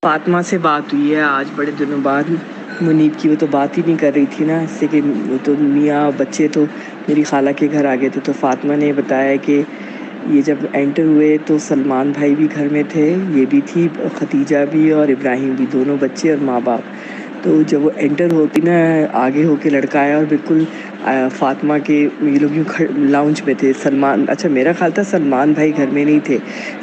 فاطمہ سے بات ہوئی ہے آج بڑے دنوں بعد. منیب کی وہ تو بات ہی نہیں کر رہی تھی نا، اس سے کہ وہ تو میاں بچے تو میری خالہ کے گھر آ گئے تھے. تو فاطمہ نے بتایا کہ یہ جب انٹر ہوئے تو سلمان بھائی بھی گھر میں تھے، یہ بھی تھی، ختیجہ بھی اور ابراہیم بھی، دونوں بچے اور ماں باپ. تو جب وہ انٹر ہوتی نا، آگے ہو کے لڑکا آیا اور بالکل فاطمہ کے یہ لوگ یوں لاؤنج میں تھے. اچھا میرا خیال تھا سلمان بھائی گھر میں نہیں تھے،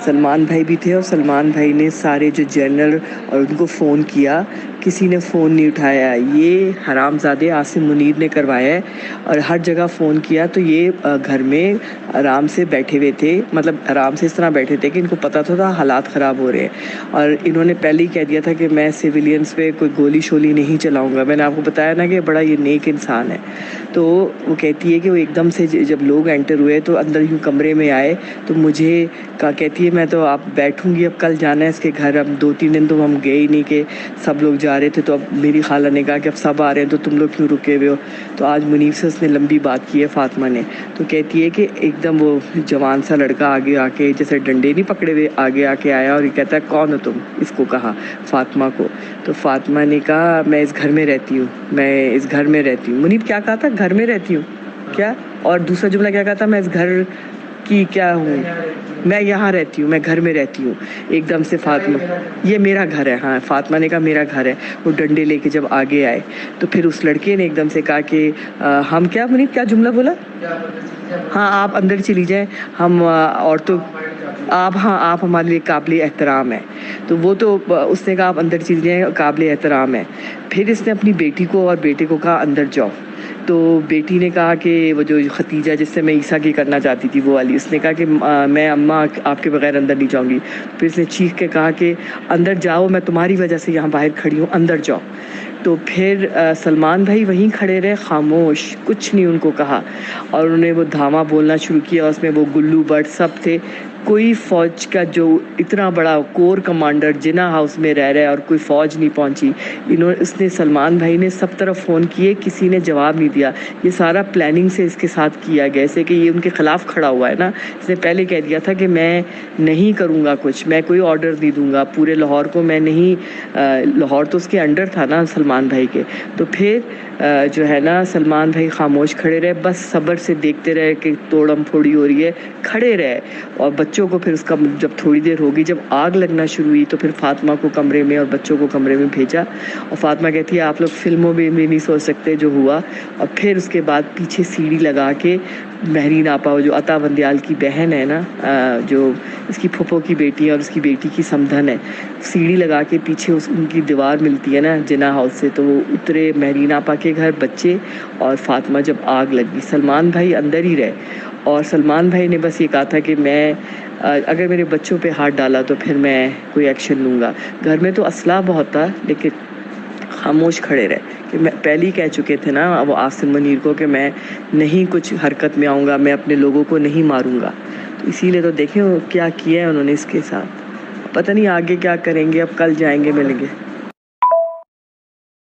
سلمان بھائی بھی تھے. اور سلمان بھائی نے سارے جو جنرل اور ان کو فون کیا، کسی نے فون نہیں اٹھایا. یہ حرام زادے عاصم منیر نے کروایا ہے، اور ہر جگہ فون کیا تو یہ گھر میں آرام سے بیٹھے ہوئے تھے. مطلب آرام سے اس طرح بیٹھے تھے کہ ان کو پتہ تھا حالات خراب ہو رہے ہیں، اور انہوں نے پہلے ہی کہہ دیا تھا کہ میں سویلینز پہ کوئی گولی شولی نہیں چلاؤں گا. میں نے آپ کو بتایا نا کہ بڑا یہ نیک انسان ہے. تو وہ کہتی ہے کہ وہ ایک دم سے جب لوگ انٹر ہوئے تو اندر یوں کمرے میں آئے تو مجھے کہتی ہے میں تو آپ بیٹھوں گی، اب کل جانا ہے اس کے گھر. اب 2-3 دن تو ہم گئے ہی نہیں کہ سب لوگ جا رہے تھے. تو اب میری خالہ نے کہا کہ اب سب آ رہے ہیں تو تم لوگ کیوں رکے ہوئے ہو. تو آج منیب سے اس نے لمبی بات کی ہے فاطمہ نے. تو کہتی ہے کہ ایک دم وہ جوان سا لڑکا آگے آ کے جیسے ڈنڈے نہیں پکڑے ہوئے آگے آ کے آیا، اور یہ کہتا ہے کون ہو تم، اس کو کہا فاطمہ کو. تو فاطمہ نے کہا میں اس گھر میں رہتی ہوں، میں اس گھر میں رہتی ہوں. منیب کیا کہا تھا؟ گھر میں رہتی ہوں کیا؟ اور دوسرا جملہ کیا کہا تھا؟ میں اس گھر کی کیا ہوں، میں یہاں رہتی ہوں، میں گھر میں رہتی ہوں. ایک دم سے فاطمہ، یہ میرا گھر ہے. ہاں فاطمہ نے کہا میرا گھر ہے. وہ ڈنڈے لے کے جب آگے آئے تو پھر اس لڑکے نے ایک دم سے کہا کہ ہم کیا، منیب کیا جملہ بولا؟ ہاں آپ اندر چلی جائیں، ہم عورتوں آپ ہمارے لیے قابل احترام ہیں. تو وہ تو اس نے کہا آپ اندر چلی جائیں، قابل احترام ہے. پھر اس نے اپنی بیٹی کو اور بیٹے کو کہا اندر جاؤ. تو بیٹی نے کہا کہ وہ جو ختیجہ جس سے میں عیسیٰ کی کرنا چاہتی تھی وہ والی، اس نے کہا کہ میں اماں آپ کے بغیر اندر نہیں جاؤں گی. پھر اس نے چیخ کے کہا کہ اندر جاؤ، میں تمہاری وجہ سے یہاں باہر کھڑی ہوں، اندر جاؤ. تو پھر سلمان بھائی وہیں کھڑے رہے خاموش، کچھ نہیں ان کو کہا. اور انہوں نے وہ دھاما بولنا شروع کیا، اس میں وہ گلو بٹ سب تھے. کوئی فوج کا جو اتنا بڑا کور کمانڈر جنا ہاؤس میں رہ رہا ہے اور کوئی فوج نہیں پہنچی. اس نے سلمان بھائی نے سب طرف فون کیے، کسی نے جواب نہیں دیا. یہ سارا پلاننگ سے اس کے ساتھ کیا گیا، جیسے کہ یہ ان کے خلاف کھڑا ہوا ہے نا. اس نے پہلے کہہ دیا تھا کہ میں نہیں کروں گا کچھ، میں کوئی آرڈر نہیں دوں گا پورے لاہور کو، میں نہیں. لاہور تو اس کے انڈر تھا نا سلمان بھائی کے. تو پھر جو ہے نا سلمان بھائی خاموش کھڑے رہے، بس صبر سے دیکھتے رہے کہ توڑم پھوڑی ہو رہی ہے، کھڑے رہے. اور بچوں کو پھر اس کا جب تھوڑی دیر ہوگی، جب آگ لگنا شروع ہوئی تو پھر فاطمہ کو کمرے میں اور بچوں کو کمرے میں بھیجا. اور فاطمہ کہتی ہے آپ لوگ فلموں میں بھی نہیں سوچ سکتے جو ہوا. اور پھر اس کے بعد پیچھے سیڑھی لگا کے مہرین آپا، جو عطا بندیال کی بہن ہے نا، جو اس کی پھپھو کی بیٹی ہے اور اس کی بیٹی کی سمدھن ہے، سیڑھی لگا کے پیچھے ان کی دیوار ملتی ہے نا جنا ہاؤس سے، تو وہ اترے مہرین آپا کے گھر، بچے اور فاطمہ. جب آگ لگی سلمان بھائی اندر ہی رہے. اور سلمان بھائی نے بس یہ کہا تھا کہ میں اگر میرے بچوں پہ ہاتھ ڈالا تو پھر میں کوئی ایکشن لوں گا. گھر میں تو اسلحہ بہت تھا لیکن خاموش کھڑے رہے. کہ میں پہلے ہی کہہ چکے تھے نا وہ عاصم منیر کو کہ میں نہیں کچھ حرکت میں آؤں گا، میں اپنے لوگوں کو نہیں ماروں گا. تو اسی لیے تو دیکھیں کیا کیا ہے انہوں نے اس کے ساتھ. پتہ نہیں آگے کیا کریں گے، اب کل جائیں گے ملیں گے.